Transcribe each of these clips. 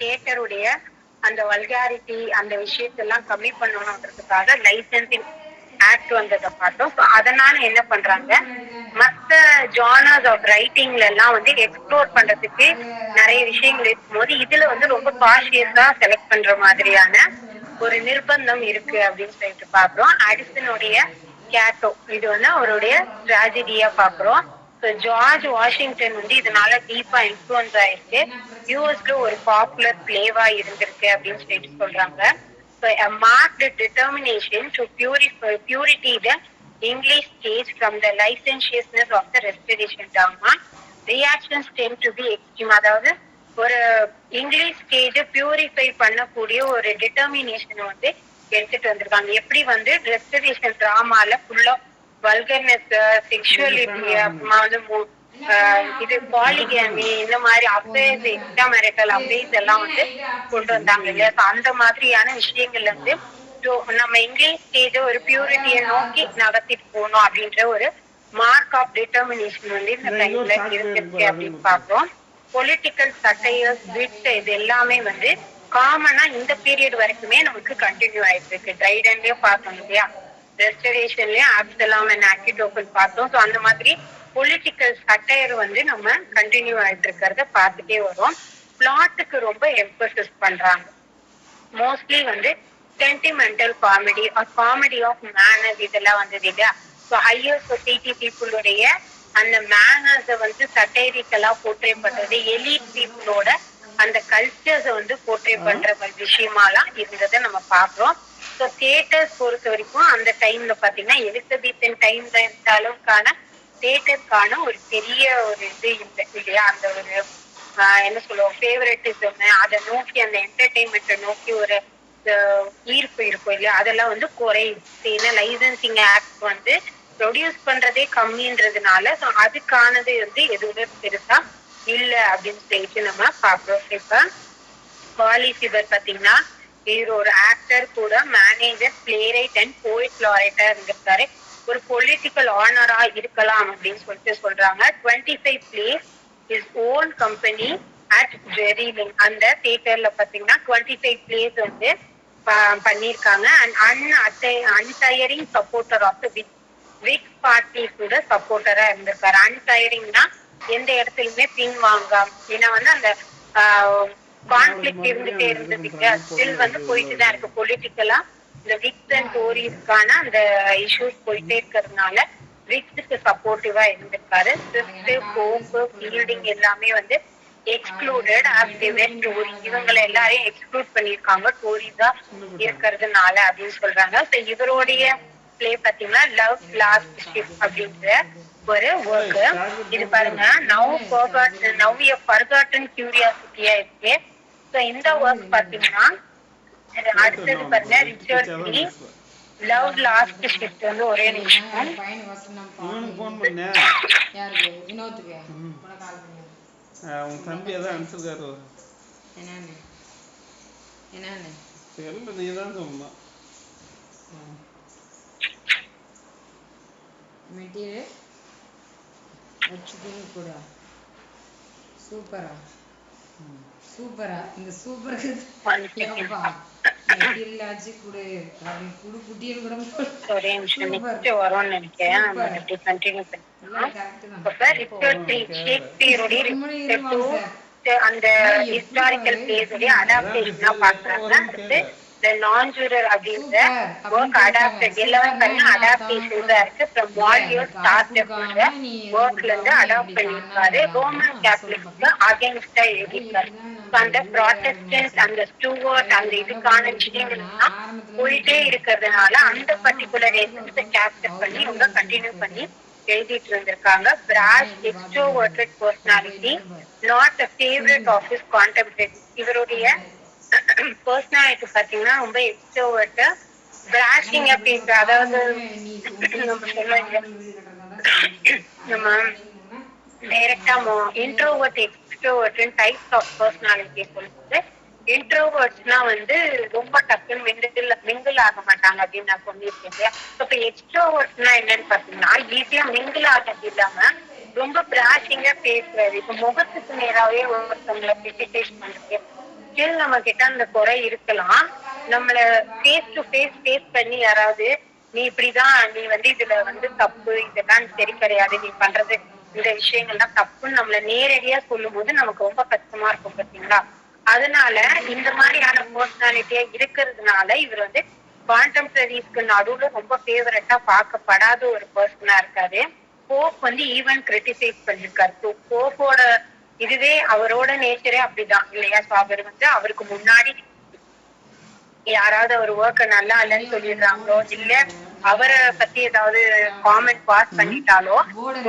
தியேட்டருடைய அந்த வல்காரிட்டி அந்த விஷயத்தெல்லாம் கம்மி பண்ணணுன்றதுக்காக லைசன்சிங் ஆக்ட் வந்ததை பார்த்தோம். ஸோ அதனால என்ன பண்றாங்க, மற்ற ஜானர்ஸ் ஆஃப் ரைட்டிங்ல எல்லாம் வந்து எக்ஸ்ப்ளோர் பண்றதுக்கு நிறைய விஷயங்கள் இருக்கும்போது இதுல வந்து ரொம்ப காஷியஸா செலக்ட் பண்ற மாதிரியான ஒரு நிர்பந்தம் இருக்கு அப்படின்னு சொல்லிட்டு பாக்குறோம். அடிசனுடைய கேட்டோ இது வந்து அவருடைய ட்ராஜடியா பாக்குறோம். ஜார்ஜ் வாஷிங்டன் வந்து இதனால டீப்பா இன்ஃபுளுன்ஸ் ஆயிருக்கு. யூஎஸ்ல ஒரு பாப்புலர் பிளேவா இருந்திருக்கு அப்படின்னு சொல்லிட்டு சொல்றாங்க. So a marked determination to purity the English stage from the licentiousness of the restoration dogma. Reactions tend to be extreme. அதாவது ஒரு இங்கிலீஷ் ஸ்டேஜ பியூரிஃபை பண்ணக்கூடிய ஒரு டிட்டர்மினேஷன் வந்து எடுத்துட்டு வந்திருக்காங்க. எப்படி வந்து ரெஸ்டரேஷன் டிராமால ஃபுல்லா வல்கர்னஸ், செக்ஷுவலிட்டி, அப்புறமா வந்து இது பாலிகேமி, இந்த மாதிரி அஃபேர்ஸ், எக்ஸ்ட்ரா மேரிட்டல் அஃபேர்ஸ் எல்லாம் வந்து கொண்டு வந்தாங்க இல்லையா. அந்த மாதிரியான விஷயங்கள்ல வந்து நம்ம இங்கிலீஷ் ஸ்டேஜ ஒரு பியூரிட்டியை நோக்கி நகர்த்திட்டு போகணும் அப்படின்ற ஒரு மார்க் ஆஃப் டிட்டர்மினேஷன் வந்து இந்த டைம்ல இருக்கு அப்படின்னு பாக்குறோம். பொலிட்டிக்கல் சட்டையர்ஸ், விட், இது எல்லாமே வந்து காமனா இந்த பீரியட் வரைக்குமே நமக்கு கண்டினியூ ஆயிட்டு இருக்கு. ட்ரைடன்லயும் பார்த்தோம் இல்லையா, ரெஸ்டரேஷன்லயும் ஆப்சலாம் அண்ட் ஆக்கிடோபன் பார்த்தோம். ஸோ அந்த மாதிரி பொலிட்டிக்கல் சட்டையர் வந்து நம்ம கண்டினியூ ஆயிட்டு இருக்கிறத பார்த்துட்டே வரோம். பிளாட்டுக்கு ரொம்ப எம்பசிஸ் பண்றாங்க. மோஸ்ட்லி வந்து sentimental comedy or comedy of manners இதெல்லாம் வந்தது இல்லையா. ஸோ ஹையர் சொசைட்டி பீப்புளுடைய அந்த மேனர்ஸை வந்து சட்டைரிக்கலா போர்ட்ரே பண்றது, எலீட் பீப்புளோட அந்த கல்ச்சர்ஸை வந்து போர்ட்ரே பண்ற விஷயமாலாம் இருந்ததை நம்ம பாக்குறோம். ஸோ தியேட்டர்ஸ் பொறுத்த வரைக்கும் அந்த டைம்ல பாத்தீங்கன்னா எலிசபெத்தன் டைம்ல இருந்த அளவுக்கான தியேட்டருக்கான ஒரு பெரிய ஒரு இது இல்லை இல்லையா. அந்த ஒரு என்ன சொல்லுவோம், ஃபேவரட்டிசம், அதை நோக்கி அந்த என்டர்டெயின்மெண்ட்டை நோக்கி ஒரு ஈர்ப்பு இருக்கும் இல்லையா, அதெல்லாம் வந்து குறையுது. ஏன்னா லைசன்சிங் ஆக்ட் வந்து ப்ரொடியூஸ் பண்றதே கம்மின்றதுனால அதுக்கானது வந்து எதுவுமே பெருசா இல்ல அப்படின்னு சொல்லிட்டு நம்ம பாக்குறோம். இப்ப வாலி சிபர் பாத்தீங்கன்னா இவர் ஒரு ஆக்டர் கூட, மேனேஜர், பிளேரைட் அண்ட் போய்ட் லாரேட்டா இருந்திருக்காரு. ஒரு பொலிட்டிக்கல் ஆனரா இருக்கலாம் அப்படின்னு சொல்லிட்டு சொல்றாங்க. 25 place his own company at Jerryling. அந்த தியேட்டர்ல பாத்தீங்கன்னா 25 பிளேஸ் வந்து பண்ணிருக்காங்க. And untiring supporter of the Whigs party கூட சப்போர்ட்டரா இருந்திருக்காரு. அன்டயரிங்னா எந்த இடத்துலயுமே பின் வாங்காம, ஏன்னா வந்து அந்த கான்ஃபிளிக்ட் இருந்துட்டே இருந்ததுக்கு ஸ்டில் வந்து போயிட்டு தான் இருக்கு பொலிட்டிக்கலா. இந்த விக்ஸ் அண்ட் டோரிஸ்க்கான அந்த இஷ்யூஸ் போயிட்டே இருக்கிறதுனால விக்ஸுக்கு சப்போர்ட்டிவா இருந்திருக்காரு. ஃபீல்டிங் எல்லாமே வந்து எக்ஸ்க்ளூடட் டோரி, இவங்களை எல்லாரையும் எக்ஸ்க்ளூட் பண்ணிருக்காங்க டோரிஸா இருக்கிறதுனால அப்படின்னு சொல்றாங்க. ஸோ இவருடைய பிளே பாத்தீங்கன்னா லவ் லாஸ்ட் ஷிப் அப்படின்ற ஒரு ஒர்க். இது பாருங்க, நவ் எ ஃபர்காட்டன் கியூரியாசிட்டியா இருக்கு. ஸோ இந்த ஒர்க் பாத்தீங்கன்னா அடுத்தது பாருங்க, ரிச்சர்ட் லீ லவ் லாஸ்ட் ஷிப் வந்து ஒரே நிமிஷம். உன் தம்பி அதான் அனுப்பிச்சிருக்காரு. தெரியல, நீ தான் சொல்லணும். மெட்டீரியல் வச்சுக்கணும் கூட. சூப்பரா சூப்பரா இந்த சூப்பருக்கு மெட்டீரியல் ஆச்சு கொடு அப்படின்னு குடு குட்டியல் கூட. ஒரே நிமிஷம் நெக்ஸ்ட் வரும்னு நினைக்கிறேன். நம்ம எப்படி கண்டினியூ பண்ணலாம். அந்த ஹிஸ்டாரிக்கல் பிளேஸ் உடைய அடாப்டேஷனா பாக்குறாங்க. அடுத்து The Non-Juror அப்படின்ற ஒர்க் அடாப்டட் எல்லாமே பண்ண அடாப்டேஷன்ஸா இருக்கு. ஃப்ரம் வால்யூர் ஸ்டார்ட் ஒர்க்ல இருந்து அடாப்ட் பண்ணியிருக்காரு. ரோமன் கேத்தலிக்ஸ்க்கு அகேன்ஸ்டா எழுதியிருக்காரு. அந்த ப்ராட்டஸ்டன்ட், அந்த ஸ்டூவர்ட், அந்த இதுக்கான விஷயங்கள்லாம் போயிட்டே இருக்கிறதுனால அந்த பர்டிகுலர் எசன்ஸை கேப்சர் பண்ணி இவங்க கண்டினியூ பண்ணி எழுதிட்டு இருந்திருக்காங்க. Brash extroverted personality, not a favourite of his contemporary. இவருடைய பர்சனாலிட்டி பாத்தீங்கன்னா ரொம்ப எக்ஸ்ட்ரோவர்ட், பிராஷிங் அப்படின்ற, அதாவது நம்ம சொல்லுவாங்க நம்ம டைரக்டா introvert extrovert types of personality சொல்லும்போது, இன்ட்ரோவர்ட்ஸ்னா வந்து ரொம்ப டக்குன்னு மிங்கிள் ஆக மாட்டாங்க அப்படின்னு நான் சொல்லியிருக்கேன் இல்லையா. இப்ப எக்ஸ்ட்ரோவர்ட்ஸ்னா என்னன்னு பாத்தீங்கன்னா ஈஸியா மிங்கிள் ஆகிறது இல்லாம ரொம்ப பிராஷிங்கா பேசுறாரு. இப்ப முகத்துக்கு நேராவே ஒருத்தவங்களை கிரிட்டிசைஸ் பண்றது, ஸ்டில் நம்ம கிட்ட அந்த குறை இருக்கலாம். நம்மள ஃபேஸ் பண்ணி யாராவது நீ இப்படிதான், நீ இதுல தப்பு, இதெல்லாம் சரி கிடையாது, நீ பண்றது இந்த விஷயங்கள்லாம் தப்புன்னு நம்மள நேரடியா சொல்லும் போது நமக்கு ரொம்ப கஷ்டமா இருக்கும் பாத்தீங்களா. அதனால இந்த மாதிரியான பர்சனாலிட்டியா இருக்கிறதுனால இவர் கான்டெம்பரரிஸ்க்கு நடுவுல ரொம்ப ஃபேவரட்டா பார்க்கப்படாத ஒரு பர்சனா இருக்காரு. போப் ஈவன் கிரிட்டிசைஸ் பண்ணிருக்காரு. ஸோ போப்போட இதுவே அவரோட நேச்சரே அப்படிதான் இல்லையா. ஸோ அவர் அவருக்கு முன்னாடி யாராவது அவர் ஒர்க்க நல்லா இல்லைன்னு சொல்லிடுறாங்களோ இல்ல அவரை பத்தி ஏதாவது காமெண்ட் பாஸ் பண்ணிட்டாலோ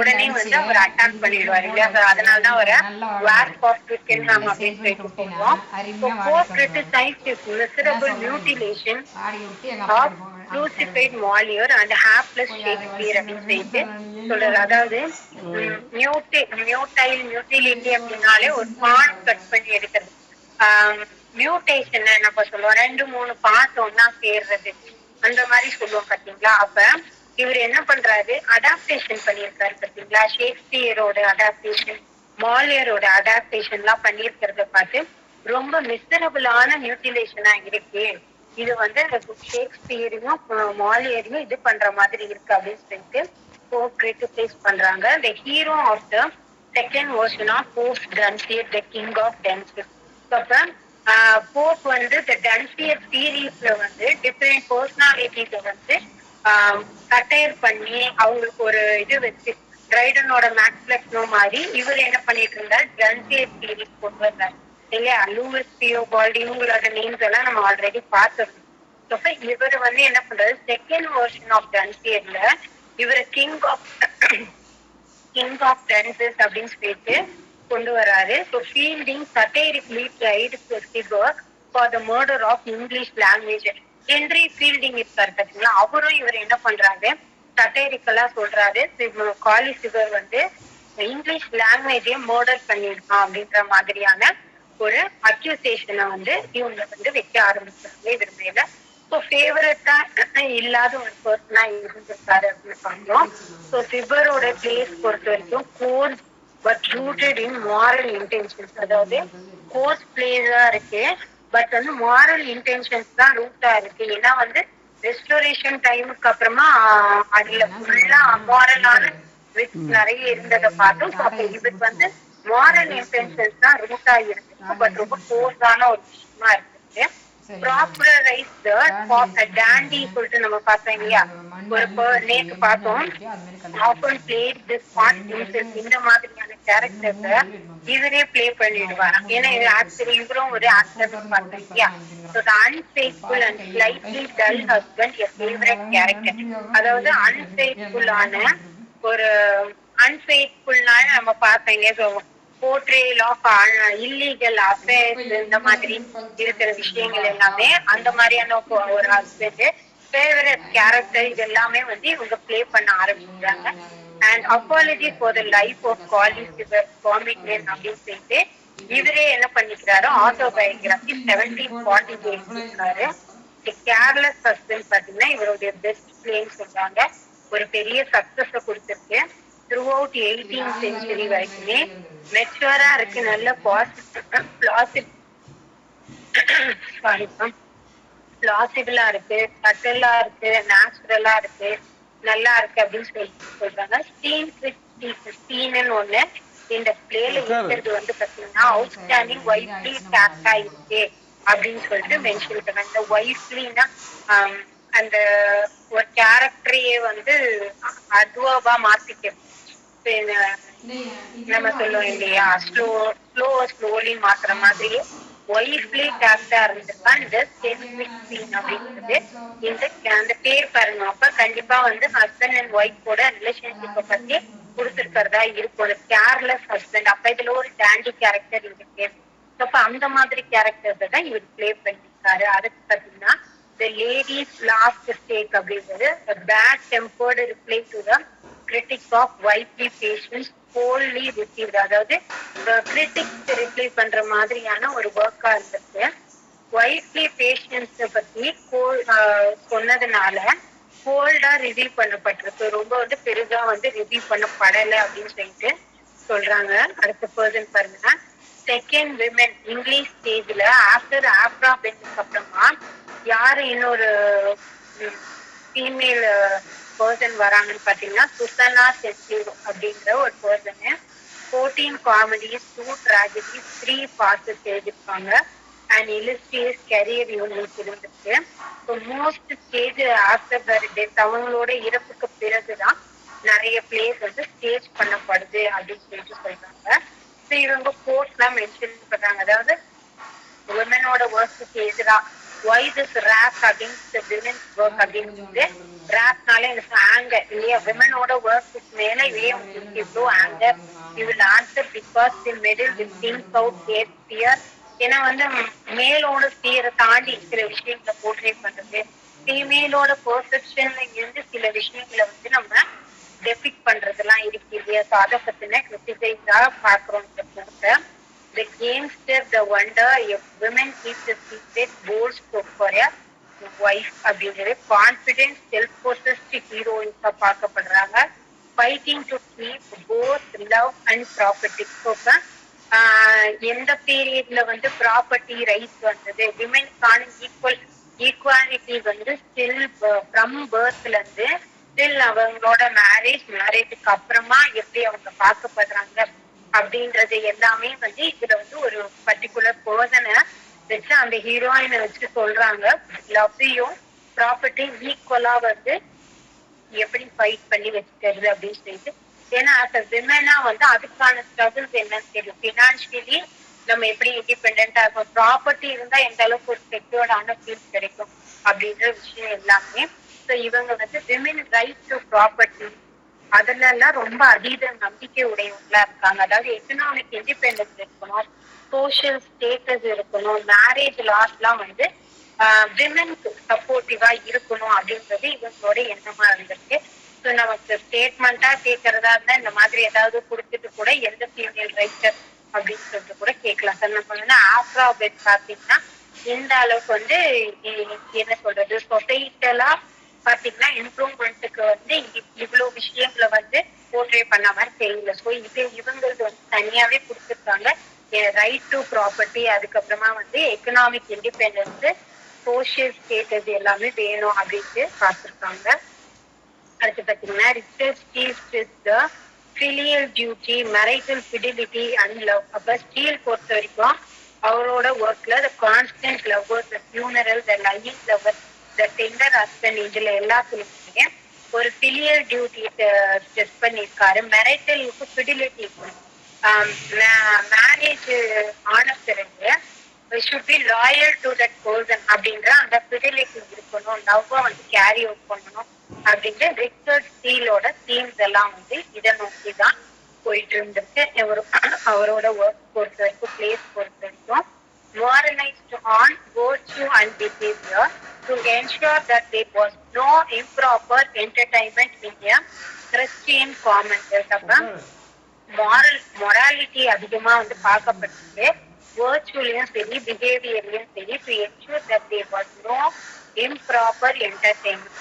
உடனே அவர் அட்டாக் பண்ணிடுவாரு இல்லையா. அதனாலதான் அவரை வார்ப் ஆஃப் கிங்டம் அப்படின்னு சொல்லிட்டு சொல்லுவோம். So Pope criticized his miserable mutilation of crucified Molière and hapless Shakespeare அப்படின்னு சொல்லிட்டு சொல்றாரு. அதாவது மியூட்டிலிட்டி அப்படின்னாலே ஒரு பார்ட் கட் பண்ணி எடுக்கிறது. மியூட்டேஷன் நம்ம சொல்லுவோம், 2-3 பார்ட் ஒன்னா சேர்றது, அந்த மாதிரி சொல்லுவோம் பாத்தீங்களா. அப்ப இவர் என்ன பண்றாரு, அடாப்டேஷன் பண்ணியிருக்காரு பாத்தீங்களா. ஷேக்ஸ்பியரோட அடாப்டேஷன், மாலியரோட அடாப்டேஷன் எல்லாம் பண்ணியிருக்கிறத பார்த்து ரொம்ப மிசரபிளான மியூட்டிலேஷனா இருக்கு, இது ஷேக்ஸ்பியரையும் மாலியரையும் இது பண்ற மாதிரி இருக்கு அப்படின்னு சொல்லிட்டு கிரிட்டிசைஸ் பண்றாங்க. The hero of the second version of Pope's Dunciad, the king of Dunciad. அப்ப போப் the Dunciad சீரீஸ்ல டிஃபரெண்ட் பர்சனாலிட்டிஸ கட்டையர் பண்ணி அவங்களுக்கு ஒரு இது வச்சு ட்ரைடனோட மேக்ஸ்லெக்னோ மாதிரி இவர் என்ன பண்ணிட்டு இருந்தார், டன்சியட் சீரீஸ் கொண்டு வந்தார் இல்லையா. லூயிஸ் தியோபால்டி இவங்களோட நேம்ஸ் எல்லாம் நம்ம ஆல்ரெடி பார்த்துருந்தோம். இவர் என்ன பண்றாரு, செகண்ட் வெர்ஷன் ஆஃப் டன்சியட்ல இவர் கிங் ஆஃப் டன்சஸ் அப்படின்னு சொல்லிட்டு கொண்டு வராரு. So fielding satirically tried to figure for the murder of English language. Henry fielding இருக்காரு பாத்தீங்களா, அவரும் இவர் என்ன பண்றாரு, சட்டைரிக்கலா சொல்றாரு காலி சிவர் இங்கிலீஷ் லாங்குவேஜே மர்டர் பண்ணிருக்கான் அப்படின்ற மாதிரியான ஒரு அக்யூசேஷனை இவங்க வைக்க ஆரம்பிச்சாங்க இவர் மேல. ஸோ ஃபேவரட்டா இல்லாத ஒரு பர்சனா இருந்திருக்காரு அப்படின்னு பாக்குறோம். ஸோ சிவரோட பிளேஸ் பொறுத்த வரைக்கும் course but rooted in moral intentions, அதாவது கோர்ஸ் பிளேஸா இருக்கு பட் மாரல் இன்டென்ஷன்ஸ் தான் ரூட்டா இருக்கு. ஏன்னா ரெஸ்டோரேஷன் டைமுக்கு அப்புறமா அதுல ஃபுல்லா அமாரலான நிறைய இருந்ததை பார்த்தோம். இவருக்கு மாரல் இன்டென்ஷன்ஸ் தான் ரூட்டா இருக்கு பட் ரொம்ப கோர்ஸான ஒரு விஷயமா இருக்கு. ப்ராப்பரைஸ் டாண்டி சொல்லிட்டு நம்ம பார்த்தோம் இல்லையா, ஒரு நேற்று பார்த்தோம். Often played this part himself, இந்த மாதிரியான கேரக்டர்ஸ இவரே பிளே பண்ணிடுவார். ஏன்னா இது ஆக்டர், இவரும் ஒரு ஆக்டர் பார்த்தோம் இல்லையா. Unfaithful and slightly dull husband a favourite character, அதாவது அன்ஃபேத்ஃபுல்லான ஒரு அன்ஃபேத்ஃபுல்னால நம்ம பார்த்தோம் இல்லையா. போர்ட்ரேல் ஆஃப் இல்லீகல் அஃபேர்ஸ் இந்த மாதிரி இருக்கிற விஷயங்கள் எல்லாமே அந்த மாதிரியான ஒரு ஹஸ்பண்ட் ஃபேவரட் கேரக்டர் இது எல்லாமே இவங்க பிளே பண்ண ஆரம்பிச்சாங்க. And apology for the life of Colley Cibber காமிக்மேன் அப்படின்னு சொல்லிட்டு இவரே என்ன பண்ணிக்கிறாரு, ஆட்டோபயோகிராபி 1748 இருக்காரு. கேர்லெஸ் ஹஸ்பண்ட் பாத்தீங்கன்னா இவருடைய பெஸ்ட் பிளேன்னு சொல்றாங்க, ஒரு பெரிய சக்சஸ கொடுத்திருக்கு. த்ரூ அவுட் 18th century வரைக்குமே மெச்சூரா இருக்கு, நல்ல பிளாசிபிளா இருக்கு, சட்டலா இருக்கு, நேச்சுரலா இருக்கு, நல்லா இருக்கு அப்படின்னு சொல்றாங்க. ஸ்டீன் ஒண்ணு இந்த பிளேல இருக்கிறது பாத்தீங்கன்னா அவுட்ஸ்டாண்டிங் ஒய்ஃப்லி கேரக்டரா இருக்கு அப்படின்னு சொல்லிட்டு மென்ஷன் பண்ணாங்க. இந்த ஒய்ஃப்லின்னா அந்த ஒரு கேரக்டரையே அட்வர்பா மாத்திக்க நம்ம சொல்லுவோம் இல்லையா, ஸ்லோலி மாத்துற மாதிரி ஒய்ஃப்லி கேரக்டரா இருந்திருக்கா இந்த அப்படிங்கிறது. இந்த பேர் பாருங்க, அப்ப கண்டிப்பா ஹஸ்பண்ட் அண்ட் ஒய்ஃபோட ரிலேஷன்ஷிப்பை பத்தி கொடுத்திருக்கிறதா இருக்கும். கேர்லெஸ் ஹஸ்பண்ட், அப்ப இதுல ஒரு டாண்டி கேரக்டர் இருக்கு. அப்ப அந்த மாதிரி கேரக்டர்ஸ் தான் இவர் பிளே பண்ணிருக்காரு. அதுக்கு பாத்தீங்கன்னா The Lady's Last Stake அப்படிங்கிறது bad tempered reply to the critics of wifely patience wholly received, அதாவது கிரிட்டிக்ஸ் ரிப்ளை பண்ற மாதிரியான ஒரு ஒர்க்கா இருந்திருக்கு. ஒய்ஃப்லி பேஷன்ஸ் பத்தி சொன்னதுனால கோல்டா ரிசீவ் பண்ணப்பட்டிருக்கு, ரொம்ப பெருசா ரிசீவ் பண்ணப்படலை அப்படின்னு சொல்லிட்டு சொல்றாங்க. அடுத்த பர்சன் பாருங்க, செகண்ட் விமன் இங்கிலீஷ் ஸ்டேஜ்ல ஆஃப்டர் ஆப்ரா பென்னுக்கு அப்புறமா யாரு இன்னொரு ஃபீமேல் பர்சன் வராங்கன்னு பாத்தீங்கன்னா சுசனா செட்டில் அப்படிங்கிற ஒரு பர்சனு 14 காமெடிஸ், 2 tragedies, 3 farces எழுதியிருப்பாங்க அண்ட் illustrious career இவங்களுக்கு இருந்திருக்கு. ஸோ மோஸ்ட் ஸ்டேஜ் ஆஃப்டர் தர் டெத், அவங்களோட இறப்புக்கு பிறகுதான் நிறைய பிளேஸ் வந்து ஸ்டேஜ் பண்ணப்படுது அப்படின்னு சொல்லிட்டு சொல்றாங்க. ஸோ இவங்க கோர்ஸ் எல்லாம் மென்ஷன் பண்றாங்க, அதாவது விமனோட ஒர்க்குக்கு எதிரா why this rap against the women's work அப்படின்னு ராப்னால எனக்கு ஆங்கர் இல்லையா, விமனோட ஒர்க்கு மேல இவ்வளோ anger, you will answer because the middle will think out their fear. ஏன்னா வந்து மேலோட ஃபியரை தாண்டி சில விஷயங்களை போர்ட்ரே பண்றது, ஃபீமேலோட பெர்செப்ஷன்ல இருந்து சில விஷயங்களை வந்து நம்ம டெபிக் பண்றதெல்லாம் இருக்கு இல்லையா. ஸோ அதை பத்தின கிரிட்டிசைஸா பாக்குறோம் இந்த போட்ட. The gamester, the wonder, if women keep the secret, bold for a wife அப்படிங்கிறது கான்பிடென்ட் செல்ஃப் போசஸ்ட் ஹீரோயின்ஸா பார்க்கப்படுறாங்க. Fighting to keep both love and property. எந்த பீரியட்ல வந்து ப்ராப்பர்ட்டி ரைட்ஸ் வந்தது, விமென்கான ஈக்குவாலிட்டி வந்து ஸ்டில் ஃப்ரம் பர்த்ல இருந்து ஸ்டில் அவங்களோட மேரேஜுக்கு அப்புறமா எப்படி அவங்க பார்க்கப்படுறாங்க அப்படின்றது எல்லாமே வந்து இதுல வந்து ஒரு பர்டிகுலர் பர்சனை வச்சு அந்த ஹீரோயினை வச்சு சொல்றாங்க. லவ்வையும் ப்ராப்பர்ட்டி ஈக்குவலா வந்து எப்படி ஃபைட் பண்ணி வச்சுக்கிறது அப்படின்னு சொல்லிட்டு. ஏன்னா அஸ் அ விமனா வந்து அதுக்கான ஸ்ட்ரகிள்ஸ் என்னன்னு தெரியும். பினான்சியலி நம்ம எப்படி இண்டிபெண்டா இருக்கும், ப்ராப்பர்ட்டி இருந்தா எந்த அளவுக்கு ஒரு செக்யூர்டான ஃபீல் கிடைக்கும் அப்படின்ற விஷயம் எல்லாமே. ஸோ இவங்க வந்து விமென் ரைட் டு ப்ராப்பர்ட்டி அதுல எல்லாம் ரொம்ப அதீத நம்பிக்கை உடையவங்களா இருக்காங்க. அதாவது எக்கனாமிக் இண்டிபெண்டன்ஸ் இருக்கணும், சோசியல் ஸ்டேட்டஸ் இருக்கணும், மேரேஜ் லாஸ் எல்லாம் வந்து விமென்க்கு சப்போர்ட்டிவா இருக்கணும் அப்படின்றது இவங்களோட எண்ணமா இருந்திருக்கு. ஸோ நமக்கு ஸ்டேட்மெண்டா கேட்கறதா இருந்தா இந்த மாதிரி ஏதாவது கொடுத்துட்டு கூட எந்த ஃபீமேல் ரைட்டர் அப்படின்னு சொல்லிட்டு கூட கேட்கலாம். சார் நம்ம வந்து ஆஃப்ரா பெட் பாத்தீங்கன்னா இந்த அளவுக்கு வந்து என்ன சொல்றது சொசைட்டலா பாத்தீங்கன்னா இம்ப்ரூவ்மெண்ட்டுக்கு வந்து இவ்வளவு விஷயங்களை வந்து போர்ட்ரே பண்ண மாதிரி தெரியல. ஸோ இது இவங்களுக்கு வந்து தனியாவே கொடுத்துருக்காங்க ரைட் டு ப்ராப்பர்ட்டி, அதுக்கப்புறமா வந்து எக்கனாமிக் இண்டிபெண்டன்ஸ், சோசியல் ஸ்டேட்டஸ் எல்லாமே வேணும் அப்படின்ட்டு பார்த்துருக்காங்க. அடுத்து பாத்தீங்கன்னா Richard steel the filial duty, marital fidelity and love. அப்ப ஸ்டீல் பொறுத்த வரைக்கும் அவரோட ஒர்க்ல த கான்ஸ்டன்ட் லவ்வர், த ஃபியூனரல், த லையிங் லவ்வர், த டெண்டர் ஹஸ்பண்ட், இதுல எல்லாத்துலயுமே ஒரு ஃபிலியல் டியூட்டி ஸ்ட்ரெஸ் பண்ணியிருக்காரு. மேரிட்டலுக்கு ஃபிடிலிட்டி, மேரேஜ் ஆன பிறகு should be loyal to that person அப்படின்ற அந்த ஃபிடிலிட்டி இருக்கணும், லவ்வ வந்து கேரி அவுட் பண்ணணும் அப்படின்ற ரிச்சர்ட் ஸ்டீலோட தீம்ஸ் எல்லாம் வந்து இதை நோக்கி தான் போயிட்டு இருந்திருக்கு. அவரோட ஒர்க் பொறுத்த வரைக்கும், பிளேஸ் பொறுத்த வரைக்கும் moralized on virtue and behavior to ensure that there was no improper entertainment in a Christian commonwealth. அப்ப மொராலிட்டி அதிகமா வந்து பார்க்கப்பட்டிருக்கு, virtuலையும் சரி பிஹேவியர்லயும் சரி, to ensure that there was no improper entertainment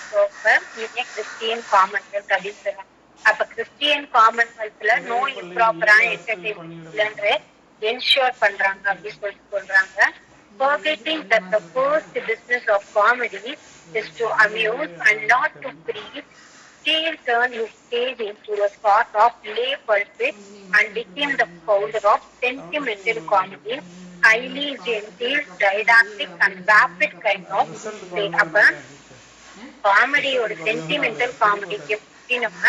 in a Christian commonwealth அப்படின்னு சொல்றாங்க. அப்ப கிறிஸ்டியன் காமன்வெல்த்ல நோ இம்ப்ராப்பரான என்டர்டெயின்மெண்ட் இல்லைன்ற ensure பண்றாங்க அப்படின்னு சொல்லிட்டு சொல்றாங்க. Forgetting that the first business of comedy is to amuse and not to preach, Steele turned his stage into a sort of lay pulpit and became the founder of sentimental comedy, highly gentle, didactic and vapid kind of play. அப்ப காமெடியோட sentimental காமெடிக்கு நம்ம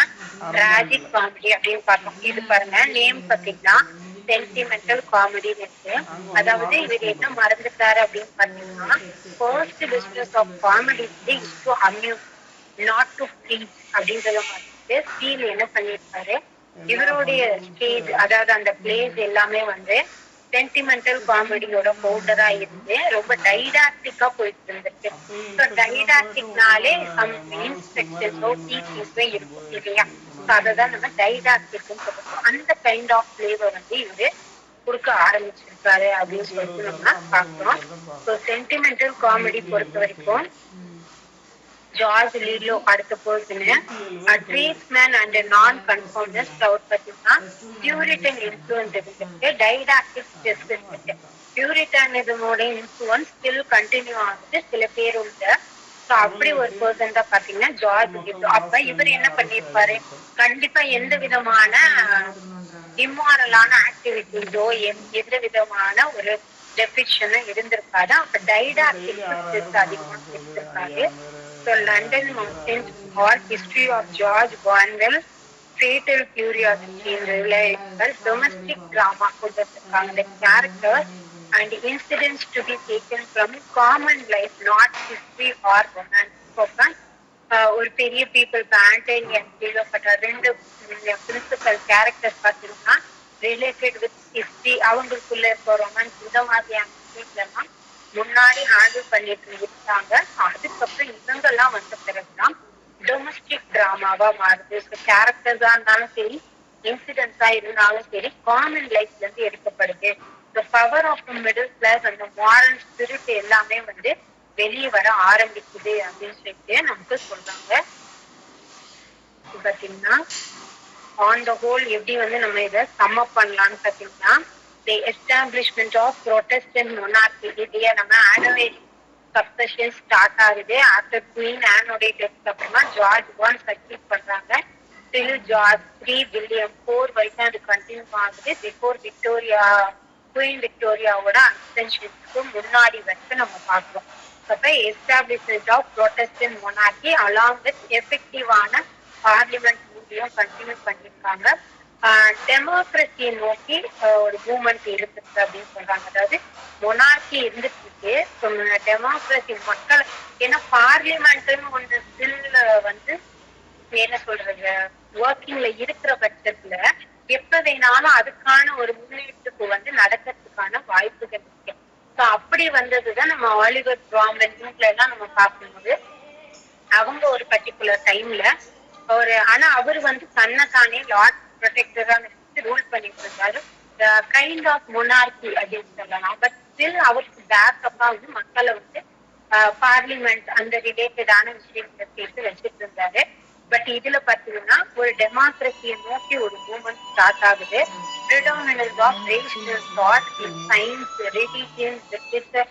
tragic comedy அப்படின்னு பார்த்தோம். இது பாருங்க name பாத்தீங்கன்னா sentimental comedy இருக்கு. அதாவது இவர் என்ன மறந்துட்டாரு அப்படின்னு பாத்தீங்கன்னா first business of comedy is to amuse not to please அப்படின்றத பார்த்துட்டு ஸ்டீல் என்ன பண்ணிருப்பாரு, இவருடைய ஸ்டேஜ் அதாவது அந்த பிளேஸ் எல்லாமே வந்து சென்டிமெண்டல் காமெடியோட பவுடரா இருந்து ரொம்ப டைடாக்டிக்கா போயிட்டு இருந்துச்சு. ஸோ டைடாக்டிக்னாலே சம் இன்ஸ்ட்ரக்ஷன்ஸோ டீச்சிங்ஸோ இருக்கும் இல்லையா, ஸோ அதை தான் நம்ம டைடாக்டிக்னு சொல்றோம். அந்த கைண்ட் ஆஃப் ஃபிளேவர் வந்து இவரு கொடுக்க ஆரம்பிச்சிருக்காரு அப்படின்னு சொல்லிட்டு நம்ம பார்க்கிறோம். ஸோ சென்டிமெண்டல் காமெடி பொறுத்த வரைக்கும் ஜார்ஜ் லீலோ அடுத்த பர்சனு ட்ரீட்ஸ்மேன் அண்ட் நான் கன்ஃபார்மிஸ்ட் அவர் பார்த்தீங்கன்னா பியூரிட்டன் இன்ஃப்ளூயன்ஸ் இருந்துருக்கு, டைடாக்டிக் டெஸ்ட் இருந்துருக்கு. பியூரிட்டனிசமோட இன்ஃப்ளூயன்ஸ் ஸ்டில் கண்டினியூ ஆகுது சில பேர் உண்டு. ஸோ அப்படி ஒரு பர்சன் தான் பாத்தீங்கன்னா ஜார்ஜ் லீலோ. அப்ப இவர் என்ன பண்ணிருப்பாரு, கண்டிப்பா எந்த விதமான இம்மாரலான ஆக்டிவிட்டிஸோ எந்த விதமான ஒரு டெபிஷனும் இருந்திருக்காது. அப்ப டைடாக்டிக் டெஸ்ட் அதிகமா இருந்திருக்காரு. So London mountains or history of George Barnwell fatal curiosity domestic drama கொடுத்திருக்காங்க. The characters and incidents to be taken from common life, not history or romance. ஒரு பெரிய பீப்புள் ஆண்டனி அண்ட் கிளியோபாட்ரா ரெண்டு principal characters பார்த்தீங்கன்னா related with history, அவங்களுக்குள்ள இருக்க romance இந்த மாதிரியான விஷயங்கள்லாம் முன்னாடி ஹேண்டில் பண்ணிட்டு இருந்தாங்க. அதுக்கப்புறம் இவங்கெல்லாம் வந்த பிறகுதான் டொமஸ்டிக் டிராமாவா மாறுது. ஸோ கேரக்டர்ஸா இருந்தாலும் சரி, இன்சிடென்ட்ஸா இருந்தாலும் சரி, காமன் லைஃப்ல இருந்து எடுக்கப்படுது. The power of the middle class and the moral spirit எல்லாமே வந்து வெளியே வர ஆரம்பிக்குது அப்படின்னு சொல்லிட்டு நமக்கு சொல்றாங்க. பாத்தீங்கன்னா ஆன் த ஹோல் எப்படி வந்து நம்ம இதை சம் அப் பண்ணலாம்னு பாத்தீங்கன்னா, the establishment of Protestant monarchy, இதைய நம்ம ஆனோவேட் சக்சஷன் ஸ்டார்ட் ஆகுது. ஆஃப்டர் குவீன் ஆனோடைய டெத் அப்புறமா ஜார்ஜ் 1 சக்சீட் பண்றாங்க. ஸ்டில் ஜார்ஜ் 3, வில்லியம் 4 வரைக்கும் அது கண்டினியூ ஆகுது. பிஃபோர் விக்டோரியா, குவீன் விக்டோரியாவோட அக்சென்ஷனுக்கு முன்னாடி வரைக்கும் நம்ம பார்க்கிறோம். அப்ப establishment of Protestant monarchy along with எஃபெக்டிவான பார்லிமெண்ட் மூவியும் கண்டினியூ பண்ணியிருக்காங்க. டெமோக்ரஸியை நோக்கி ஒரு மூவ்மெண்ட் இருந்துச்சு அப்படின்னு சொல்றாங்க. அதாவது மொனார்கி இருந்துட்டு இருக்கு, டெமோக்ரஸி மக்கள், ஏன்னா பார்லிமெண்ட்னு ஒன்று ஸ்டில் வந்து என்ன சொல்றது ஒர்க்கிங்ல இருக்கிற பட்சத்துல எப்ப வேணாலும் அதுக்கான ஒரு முன்னெடுப்பு வந்து நடக்கிறதுக்கான வாய்ப்புகள் இருக்கு. ஸோ அப்படி வந்ததுதான் நம்ம ஆலிவர் க்ரோம்வெல் எல்லாம் நம்ம பார்க்கும்போது அவங்க ஒரு பர்டிகுலர் டைம்ல ஆனா அவர் வந்து தன்னைத்தானே லார்ட் ப்ரொடெக்டரா ரூல் பண்ணிட்டு இருந்தாரு. கைண்ட் ஆஃப் மொனார்கி அப்படின்னு சொல்லலாம். பட் ஸ்டில் அவருக்கு பேக்கப்பா வந்து மக்களை வந்து பார்லிமெண்ட் அந்த ரிலேட்டடான விஷயங்களை சேர்த்து வச்சுட்டு இருந்தாரு. பட் இதுல பாத்தீங்கன்னா ஒரு டெமோக்ரஸியை நோக்கி ஒரு மூவ்மெண்ட் ஸ்டார்ட் ஆகுது. predominance of rational thought in science, religion, literature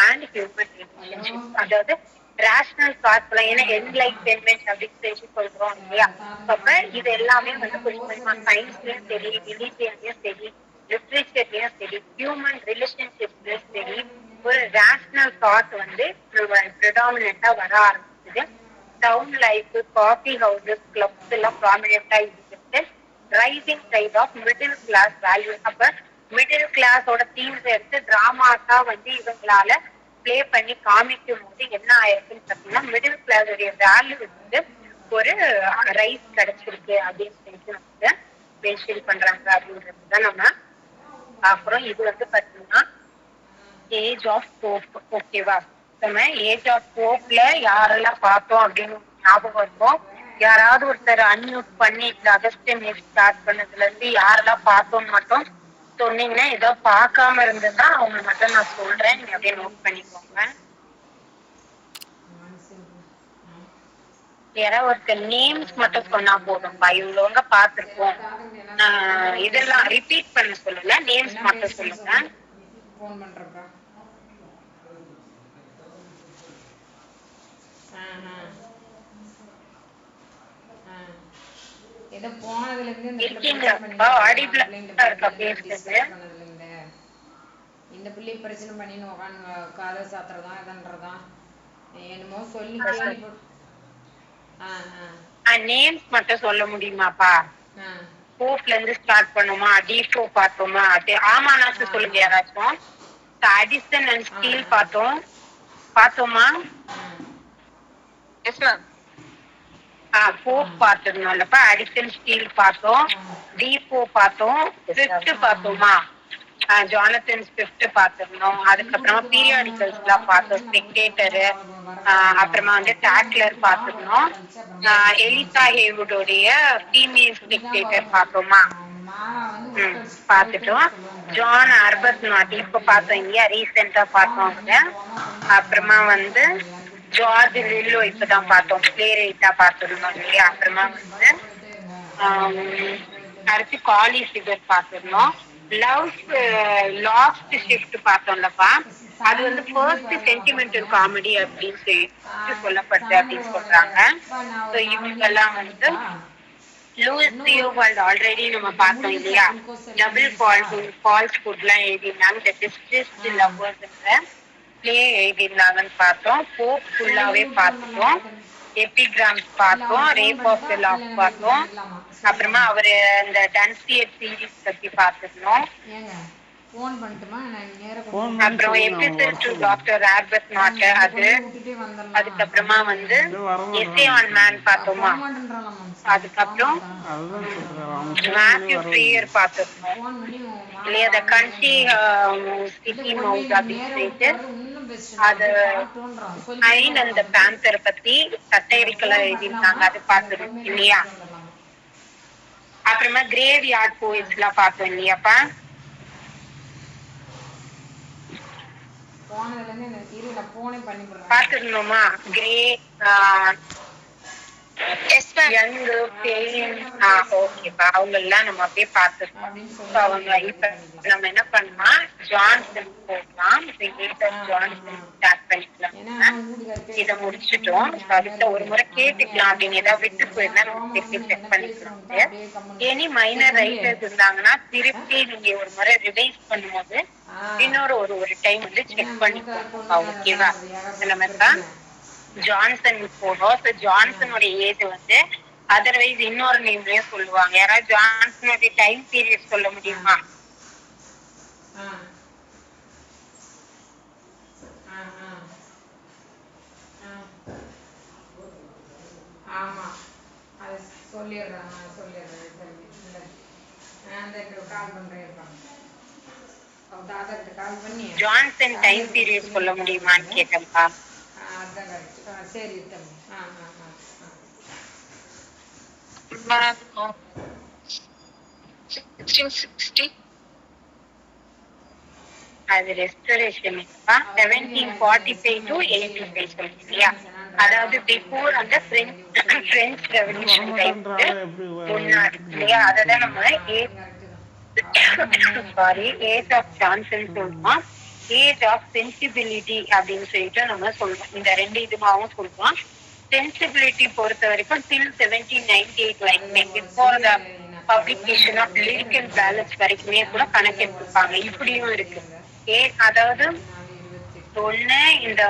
and human relationships. அதாவது ரேஷனல் தாட்ஸ்ல ஏன்னா என்லைட்மென்ட் அப்படின்னு சொல்லி சொல்றோம் இல்லையா. அப்ப இது எல்லாமே வந்து கொஞ்சம் கொஞ்சமா சயின்ஸ்லயும் சரி, ரிலிஜியன்லயும் சரி, லிட்ரேச்சர்லயும் சரி, ஹியூமன் ரிலேஷன்ஷிப்லயும் சரி, ஒரு ரேஷனல் தாட் வந்து ப்ரிடாமினண்டா வர ஆரம்பிச்சது. Town life, coffee houses, clubs எல்லாம் ப்ராமினெண்டா இருந்துச்சு. Rising side of middle class value. அப்ப மிடில் கிளாஸோட தீம்ஸ் எடுத்து டிராமாக்கா வந்து இவங்களால பிளே பண்ணி காமிக்கும் போது என்ன ஆயிருக்குன்னு பாத்தீங்கன்னா, மிடில் கிளாஸோடைய வேல்யூ வந்து ஒரு ரைஸ் கிடைச்சிருக்கு அப்படின்னு சொல்லிட்டு நமக்கு மென்ஷன் பண்றாங்க அப்படின்றதுதான் நம்ம அப்புறம் இது வந்து பாத்தீங்கன்னா ஏஜ் ஆஃப் போப். ஓகேவா, நம்ம ஏஜ் ஆஃப் போப்ல யாரெல்லாம் பார்த்தோம் அப்படின்னு ஞாபகம் இருக்கும். யாராவது ஒருத்தர் அன்மியூட் பண்ணி இந்த அகஸ்டின் ஸ்டார்ட் பண்ணதுல இருந்து யாரெல்லாம் பார்த்தோம்னு மட்டும் சொன்னீங்கன்னா, ஏதோ பார்க்காம இருந்ததுன்னா அவங்க மட்டும் நான் சொல்றேன், நீங்க அப்படியே நோட் பண்ணிக்கோங்க. யாராவது ஒருத்தர் நேம்ஸ் மட்டும் சொன்னா போதும்பா, இவ்வளவுங்க பார்த்திருக்கோம். இதெல்லாம் ரிப்பீட் பண்ண சொல்லல, நேம்ஸ் மட்டும் சொல்லுங்க. ஏதோ போனதுல இருந்து இந்த பிள்ளை பிரச்சனை பண்ணின்னு உட்காந்து கதை சாத்துறதா இதன்றதா என்னமோ சொல்லி நேம்ஸ் மட்டும் சொல்ல முடியுமாப்பா? போப்ல இருந்து ஸ்டார்ட் பண்ணுமா, டிஃபோ பார்த்தோமா, ஆமா நான் சொல்லுங்க யாராச்சும். அடிசன் அண்ட் ஸ்டீல் பார்த்தோமா? Yes ma'am. போப் பார்த்ததுனாலப்பா அடிசன் ஸ்டீல் பார்த்தோம், டிஃபோ பார்த்தோம், ஸ்விஃப்ட் பார்த்தோமா, ஜானத்தன் ஸ்விஃப்ட் பார்த்திருந்தோம். அதுக்கப்புறமா பீரியாடிக்கல்ஸ் எல்லாம் பார்த்தோம், ஸ்பெக்டேட்டரு, அப்புறமா வந்து டாக்லர் பார்த்திருந்தோம். எலிசா ஹேவுடோடைய ஃபீமேல் ஸ்பெக்டேட்டர் பார்த்தோமா, பார்த்துட்டோம். ஜான் ஆர்பத் நாட் இப்ப பார்த்தோம் இல்லையா, ரீசெண்டா பார்த்தோம். அப்புறமா வந்து ஜார்ஜ் லில்லோ இப்பதான் பார்த்தோம், பிளே ரைட்டா பார்த்துருந்தோம் இல்லையா. அப்புறமா வந்து அடுத்து காலி ஃபிகர் பார்த்துருந்தோம். லவ் லாஸ்ட் ஷிஃப்ட் பார்த்தோம்லப்பா. அது வந்து ஃபர்ஸ்ட் சென்டிமெண்டல் காமெடி அப்படின்னு சொல்லிட்டு சொல்லப்படுது அப்படின்னு சொல்றாங்க. ஸோ இவங்கெல்லாம் வந்து லூயிஸ் தியோவால்ட் ஆல்ரெடி நம்ம பார்த்தோம் இல்லையா. டபுள் ஃபால்ஸ் ஃபுட்லாம் எழுதியிருந்தாங்க. த டிஸ்ட்ரெஸ்ட் லவ்வர்ஸ்ன்ற பிளே எழுதியிருந்தாங்கன்னு பார்த்தோம். போப் ஃபுல்லாவே பார்த்துட்டோம். எபிகிராம்ஸ் பார்த்தோம். ரேப் ஆஃப் த லவ் பார்த்தோம். அப்புறமா அவரு இந்த டன்சியட் சீரீஸ் பத்தி பார்த்துருந்தோம். ஃபோன் பண்ணட்டுமா? நான் நேரா அப்புறம் episode to doctor Robert not அது. அதுக்கப்புறமா வந்து எஸ்ஏ ஆன் மேன் பார்த்தோமா. அதுக்கப்புறம் மேத்யூ ஃப்ரீயர் பார்த்துருந்தோம் இல்லையா. த கண்ட்ரி சிட்டி மவுத் அப்படின்னு சொல்லிட்டு அது ஐன் அந்த பேந்தர் பத்தி சட்டைரிக்கலா எழுதியிருந்தாங்க, அது பார்த்துருந்தோம் இல்லையா. அப்புறமா கிரேவ் யார்ட் போயிட்ஸ் எல்லாம் பார்த்தோம் இல்லையாப்பா. பார்த்துருந்தோமா. கிரே ஓகேப்பா, அவங்க எல்லாம் நம்ம அப்படியே பார்த்துருக்கோம். அவங்க இப்ப நம்ம என்ன பண்ணலாம், ஜான்சன் போடலாம். ஜான்சன் ஸ்டார்ட் பண்ணிக்கலாம். இதை முடிச்சுட்டோம். அதுல ஒரு முறை கேட்டுக்கலாம் அப்படின்னு ஏதாவது விட்டு போயிருந்தா நம்ம திருப்பி செக் பண்ணிக்கலாம். எனி மைனர் ரைட்டர்ஸ் இருந்தாங்கன்னா திருப்பி நீங்க ஒரு முறை ரிவைஸ் பண்ணும்போது இன்னொரு ஒரு டைம் வந்து செக் பண்ணிக்கோங்க. ஓகேவா. நம்ம ஜான்சன் போனோம். ஜான்சனோட ஏஜ் வந்து அதர்வைஸ் இன்னொரு நேம்லயும் சொல்லுவாங்க. யாராவது ஜான்சனோட டைம் பீரியட் சொல்ல முடியுமா? ஆமா, அது சொல்லிடுறேன். கால் பண்றேன். ஜான்சன் டைம் பீரியட் சொல்ல முடியுமான்னு கேட்டேன்ப்பா. சரி. அது ரெஸ்டரேஷன் 1745 to 85 சொல்லுங்க இல்லையா. அதாவது பிஃபோர் அந்த பிரெஞ்சு ரெவல்யூஷன் டைம்க்கு முன்னாடி இல்லையா. அததான் நம்ம ஏஜ் ஆஃப் ஜான்சன் சொல்லுவோம். ஏஜ் ஆஃப் சென்சிபிலிட்டி அப்படின்னு சொல்லிட்டு நம்ம சொல்றோம். இந்த ரெண்டு இதுமாவும் சொல்றோம். சென்சிபிலிட்டி பொறுத்த வரைக்கும் till 1798 வரைக்குமே before the publication of lyrical ballads வரைக்குமே கூட கணக்கெடுத்துப்பாங்க. இப்படியும் இருக்கு. அதாவது ஒண்ணு இந்த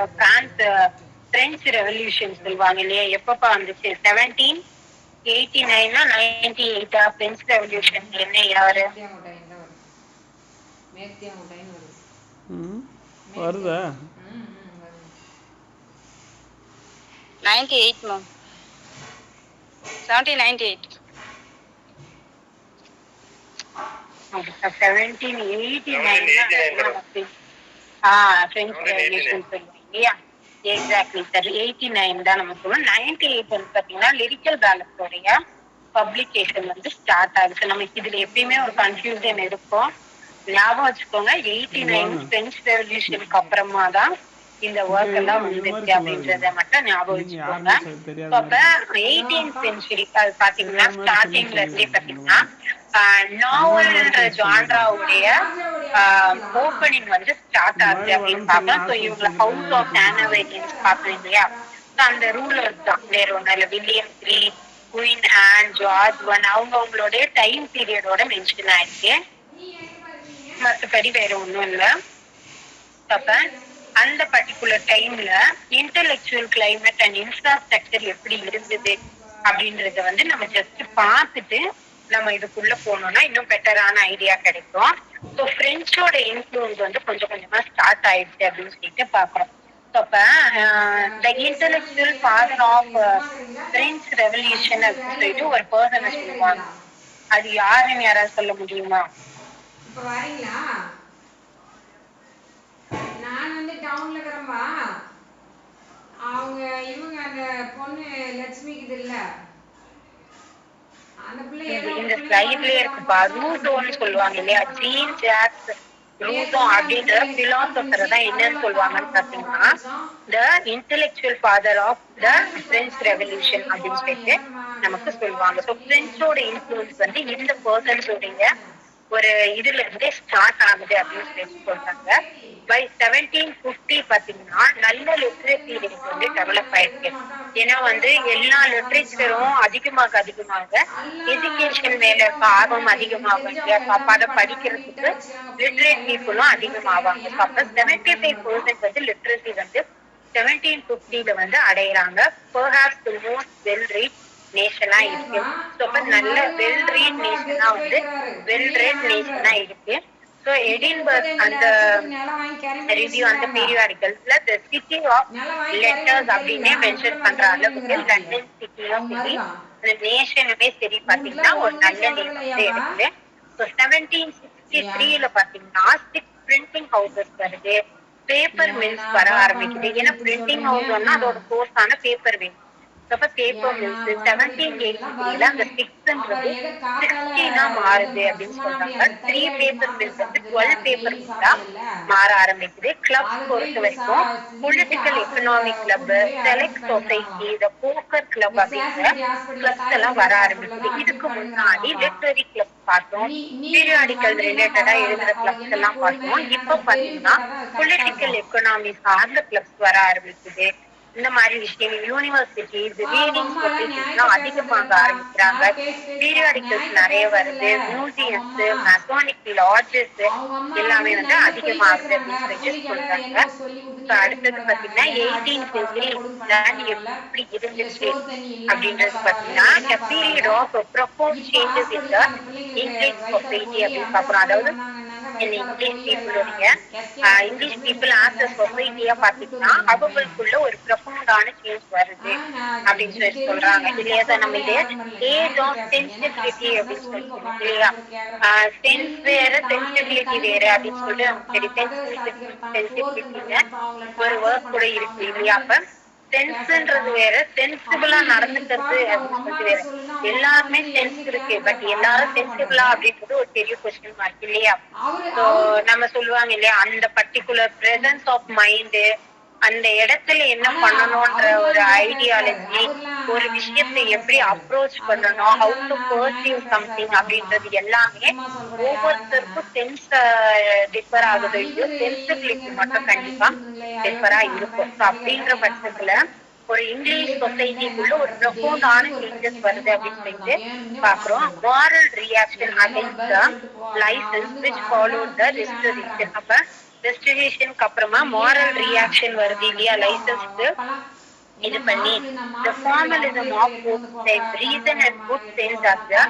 பிரெஞ்சு ரெவல்யூஷன் சொல்லுவாங்க இல்லையா. எப்பப்பா வந்துச்சு? 1789 98 பிரெஞ்சு ரெவல்யூஷன் என்ன யாரு வருதா? 98 மேம். 1798 exactly sir. 89 தான் நம்ம சொல்லுவோம். 98 வந்து பாத்தீங்கன்னா லிரிக்கல் பேலன்ஸோடைய பப்ளிகேஷன் வந்து ஸ்டார்ட் ஆகுது. நமக்கு இதுல எப்பயுமே ஒரு கன்ஃபியூஷன் இருக்கும். ஞாபகம் வச்சுக்கோங்க, 89 பிரெஞ்சு ரெவல்யூஷனுக்கு அப்புறமா தான் இந்த ஒர்க் எல்லாம் வந்துருக்கு அப்படின்றத மட்டும் ஞாபகம் வச்சுக்கோங்க. அப்ப 18th செஞ்சுரி அது பாத்தீங்கன்னா ஸ்டார்டிங்ல இருந்தே பாத்தீங்கன்னா நாவல்ன்ற ஜான்ராவுடைய ஓப்பனிங் வந்து ஸ்டார்ட் ஆகுது அப்படின்னு பார்க்கலாம். ஸோ இவங்க ஹவுஸ் ஆஃப் ஆனவேரியன்ஸ் பார்த்தோம் இல்லையா. அந்த ரூலர்ஸ் தான், வேற ஒன்றும் இல்லை. William three, queen on, George one, அவங்களுடைய டைம் பீரியடோட மென்ஷன் ஆயிடுச்சு. மற்றபடி வேற ஒன்றும் இல்லை. அப்ப அந்த பர்டிகுலர் டைம்ல இன்டெலெக்சுவல் கிளைமேட் அண்ட் இன்ஃப்ராஸ்ட்ரக்சர் எப்படி இருந்தது அப்படின்றத வந்து நம்ம ஜஸ்ட் பார்த்துட்டு நம்ம இதுக்குள்ள போனோம்னா இன்னும் பெட்டரான ஐடியா கிடைக்கும். ஸோ பிரெஞ்சோட இன்ஃப்ளூயன்ஸ் வந்து கொஞ்சம் கொஞ்சமா ஸ்டார்ட் ஆயிடுச்சு அப்படின்னு சொல்லிட்டு பாக்குறோம். அப்ப the intellectual father of French revolution அப்படின்னு சொல்லிட்டு ஒரு பர்சனை சொல்லுவாங்க. அது யாருன்னு யாராவது சொல்ல முடியுமா? நான் வந்து டவுன்ல இருக்கிறேன்பா. அவங்க இவங்க அந்த பொண்ணு லட்சுமிக்கு இல்ல, அந்த பிள்ளை இந்த ஸ்லைட்லயே இருக்குப்பா. ரூசோன்னு சொல்லுவாங்க இல்லையா. ஜீன் ஜாக்ஸ் ரூசோ அப்படின்ற பிலாசபரை தான் என்னன்னு சொல்லுவாங்கன்னு பாத்தீங்கன்னா the intellectual father of the French revolution அப்படின்னு சொல்லிட்டு நமக்கு சொல்லுவாங்க. ஸோ பிரெஞ்சோட இன்ஃபுளுன்ஸ் வந்து இந்த பர்சன்ஸோடைய ஒரு இதுல இருந்தே ஸ்டார்ட் ஆகுது அப்படின்னு சொல்லி சொல்றாங்க. பை 1750 பாத்தீங்கன்னா நல்ல லிட்ரேச்சர் ரேட் வந்து டெவலப் ஆயிருக்கு. ஏன்னா வந்து எல்லா லிட்ரேச்சரும் அதிகமாக எஜுகேஷன் மேல இருக்க ஆர்வம் அதிகமாகும் இல்லையா? அப்ப அதை படிக்கிறதுக்கு லிட்ரேட் பீப்புளும் அதிகமாவாங்க. அப்ப 75% வந்து லிட்ரஸி வந்து 1750 வந்து அடையிறாங்க. Perhaps the most well read நேஷனா இருக்கு. ஸோ அப்ப நல்ல வெல் ரீட் நேஷனா வந்து வெல் ரெட் நேஷனா இருக்கு. ஸோ எடின்பர்க் அந்த ரிவ்யூ அந்த பீரியாடிக்கல்ஸ்ல தி சிட்டி ஆஃப் லெட்டர்ஸ் அப்படின்னே மென்ஷன் பண்ற அளவுக்கு லண்டன் சிட்டியும் சரி அந்த நேஷனுமே சரி பாத்தீங்கன்னா ஒரு நல்ல நேம் வந்து இருக்குது. ஸோ 1763 பாத்தீங்கன்னா 6 பிரிண்டிங் ஹவுசஸ் வருது, பேப்பர் மில்ஸ் வர ஆரம்பிக்குது. ஏன்னா பிரிண்டிங் ஹவுஸ்னா அதோட சோர்ஸான பேப்பர் மில்ஸ். அப்ப பேப்பர் மில்ஸ் 1783 அந்த 6ன்றது 60 மாறுது அப்படின்னு சொல்றாங்க. 3 பேப்பர் மில்ஸ் வந்து 12 பேப்பர் மில்லா மாற ஆரம்பிக்குது. கிளப்ஸ் பொறுத்த வரைக்கும் political economic club, select society, இந்த போக்கர் கிளப் அப்படிங்கிற கிளப்ஸ் எல்லாம் வர ஆரம்பிக்குது. இதுக்கு முன்னாடி லிட்ரரி கிளப் பார்த்தோம், பீரியாடிக்கல் ரிலேட்டடா எழுதுற கிளப்ஸ் எல்லாம் பார்த்தோம். இப்ப பாத்தீங்கன்னா பொலிட்டிக்கல் எக்கனாமி சார்ந்த கிளப்ஸ் வர ஆரம்பிக்குது. இந்த மாதிரி விஷயம் யூனிவர்சிட்டிஸ் ரீடிங் சொசைட்டிஸ் எல்லாம் அதிகமாக ஆரம்பிக்கிறாங்க. பீரியாடிக்கல்ஸ் நிறைய வருது, மியூசியம்ஸ், மெக்கானிக் லாட்ஜஸ் எல்லாமே வந்து அதிகமாகுது அப்படின்னு சொல்லிட்டு சொல்றாங்க. அடுத்தது பாத்தீங்கன்னா 18th century இங்கிலாந்து எப்படி இருந்துச்சு அப்படின்றது பாத்தீங்கன்னா a period of profound changes in the English society அப்படின்னு பாக்குறோம். அதாவது இங்கிலீஷ் பீப்புள் ஆஸ் அ சொசைட்டியா பாத்தீங்கன்னா அவங்களுக்குள்ள ஒரு ப்ரொஃபவுண்டான சேஞ்ச் வருது அப்படின்னு சொல்லி சொல்றாங்க இல்லையா? நம்ம இது ஏஜ் ஆஃப் சென்சிபிலிட்டி அப்படின்னு சொல்லிட்டு இல்லையா? சென்ஸ் வேற சென்சிபிலிட்டி வேற அப்படின்னு சொல்லிட்டு நமக்கு தெரியும். சென்சிபிலிட்டின்னு ஒரு ஒர்க் கூட இருக்கு இல்லையா? அப்ப சென்ஸ்ன்றது வேற, சென்சிபிளா நடந்துக்கிறது அப்படின்னு சொல்லிட்டு வேற. எல்லாருமே சென்ஸ் இருக்கு, பட் எல்லாரும் சென்சிபிளா அப்படின்றது ஒரு பெரிய கொஸ்டின் மார்க் இல்லையா? ஸோ நம்ம சொல்லுவாங்க இல்லையா, அந்த பர்டிகுலர் பிரசன்ஸ் ஆஃப் மைண்டு, அந்த இடத்துல என்ன பண்ணணும்ன்ற ஒரு ஐடியாலஜி, ஒரு விஷயத்தை எப்படி அப்ரோச் பண்ணணும், ஹவு டு பர்சீவ் சம்திங் அப்படின்றது எல்லாமே ஒவ்வொருத்தருக்கும் சென்ஸ் டிஃபர் ஆகுது. இல்லையோ சென்சிபிலிட்டி மட்டும் கண்டிப்பா டிஃபரா இருக்கும். ஸோ அப்படின்ற பட்சத்துல ஒரு இங்கிலீஷ் சொசைட்டிக்குள்ள ஒரு ப்ரொஃபவுண்டான சேஞ்சஸ் வருது அப்படின்னு சொல்லிட்டு பாக்குறோம். Moral reaction against the licence which followed the restoration. அப்ப ரெஸ்டரேஷனுக்கு அப்புறமா மாரல் ரியாக்ஷன் வருது இல்லையா? லைசன்ஸ்க்கு இது பண்ணி the formalism of both reason and good sense as the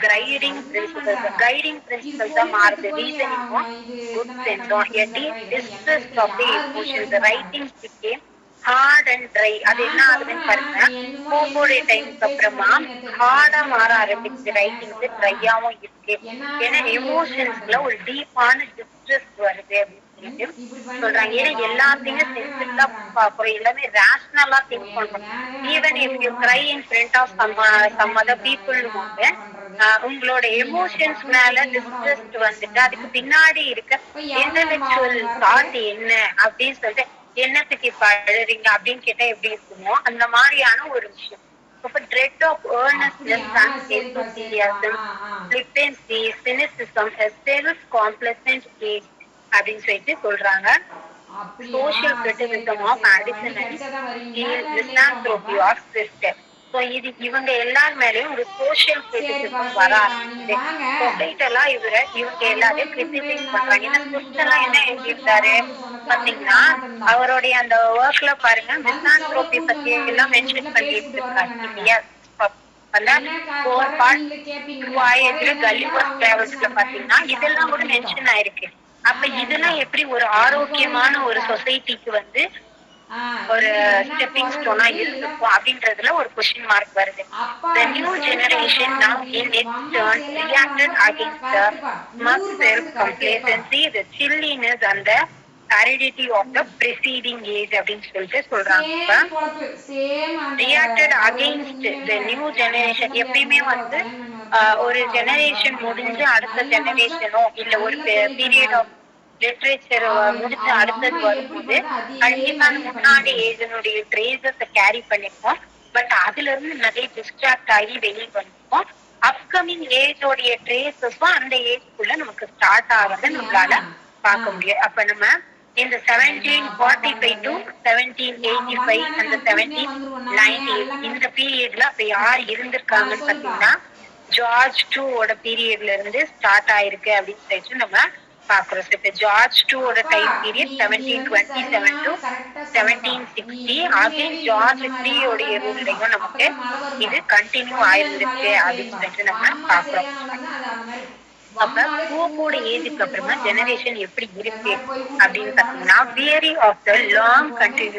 guiding principles தான் மாறுது. ரீசனிங்கும் good சென்ஸும் a deep distrust of the emotions. The writings became hard and dry. அது என்ன ஆகுதுன்னு பாருங்க, கோபோட டைமுக்கு அப்புறமா ஹார்டா மாற ஆரம்பிச்சு ரைட்டிங்ஸ், ட்ரையாவும் இருக்கு. ஏன்னா எமோஷன்ஸ்ல ஒரு டீப்பான டிஸ்ட்ரெஸ் வருது அப்படின்னு சொல்றாங்க. ஏன்னா எல்லாத்தையுமே சென்சிபிளா பாக்குறோம், எல்லாமே ரேஷனலா திங்க் பண்றோம். Even if you cry in front of some other people போது உங்களோட எமோஷன்ஸ் மேல டிஸ்ட்ரெஸ்ட் வந்துட்டு அதுக்கு பின்னாடி இருக்க இன்டெலெக்சுவல் தாட் என்ன அப்படின்னு சொல்லிட்டு என்னத்துக்கு இப்ப அழுறீங்க அப்படின்னு கேட்டா எப்படி இருக்குமோ அந்த மாதிரியான ஒரு விஷயம். இப்ப dread of earnestness and enthusiasm, flippancy, cynicism, a self-complacent age அப்படின்னு சொல்லிட்டு சொல்றாங்க. Social criticism of Addison and misanthropy of sister. So இது இவங்க எல்லார் மேலயும் ஒரு சோசியல் கிரிட்டிசிசம் வர ஆரம்பிக்குது. சொசைட்டெல்லாம் இவங்க எல்லாரையும் கிரிட்டிசைஸ் பண்றாங்க. ஏன்னா சிஸ்டர்லாம் என்ன எழுதியிருந்தாரு பாத்தீங்கன்னா அவருடைய அந்த ஒர்க்ல பாருங்க மிசான்த்ரோபி பத்தி எல்லாம் மென்ஷன் பண்ணிட்டு இருக்காங்க இல்லையா? அந்த 4 part voyageல கலிவர்ஸ் டிராவல்ஸ்ல பாத்தீங்கன்னா இதெல்லாம் கூட மென்ஷன் ஆயிருக்கு. அப்ப இதெல்லாம் எப்படி ஒரு ஆரோக்கியமான ஒரு சொசைட்டிக்கு வந்து ஒரு ஸ்டெப்பிங் ஸ்டோனா இருக்கும் அப்படின்றதுல ஒரு கொஸ்டின் மார்க் வருது. The new generation now in its turn reacted against the smug self-complacency, the chilliness and the aridity of the preceding age அப்படின்னு சொல்லிட்டு சொல்றாங்க. Reacted against the new generation. எப்பயுமே வந்து ஒரு ஜெனரேஷன் முடிஞ்சு அடுத்த ஜெனரேஷனோ இல்ல ஒரு பீரியட் ஆஃப் லிட்ரேச்சர் முடிச்சு அடுத்தது வரும்போது கண்டிப்பா அந்த முன்னாடி ஏஜனுடைய ட்ரேசஸ் கேரி பண்ணிப்போம். பட் அதுல இருந்து நிறைய டிஸ்ட்ராக்ட் ஆகி வெளியே வந்துப்போம். அப்கமிங் ஏஜோடைய ட்ரேசஸும் அந்த ஏஜ்க்குள்ள நமக்கு ஸ்டார்ட் ஆகிறத நம்மளால பார்க்க முடியும். அப்ப நம்ம இந்த 1745 to 1785 அந்த 1798 இந்த பீரியட்ல அப்ப யார் இருந்திருக்காங்கன்னு பாத்தீங்கன்னா ஜார்ஜ் டூவோட பீரியட்ல இருந்து ஸ்டார்ட் ஆயிருக்கு அப்படின்னு சொல்லிட்டு நம்ம பாக்குறோம். இப்ப ஜார்ஜ் டூவோட time period 1727 to 1760. Again George த்ரீயோடைய ரூல்லையும் நமக்கு இது கண்டினியூ ஆயிருந்துச்சு அப்படின்னு சொல்லிட்டு நம்ம பாக்குறோம். அப்ப போப்போட ஏஜுக்கு அப்புறமா ஜெனரேஷன் எப்படி இருக்கு அப்படின்னு பாத்தீங்கன்னா theory of the long continue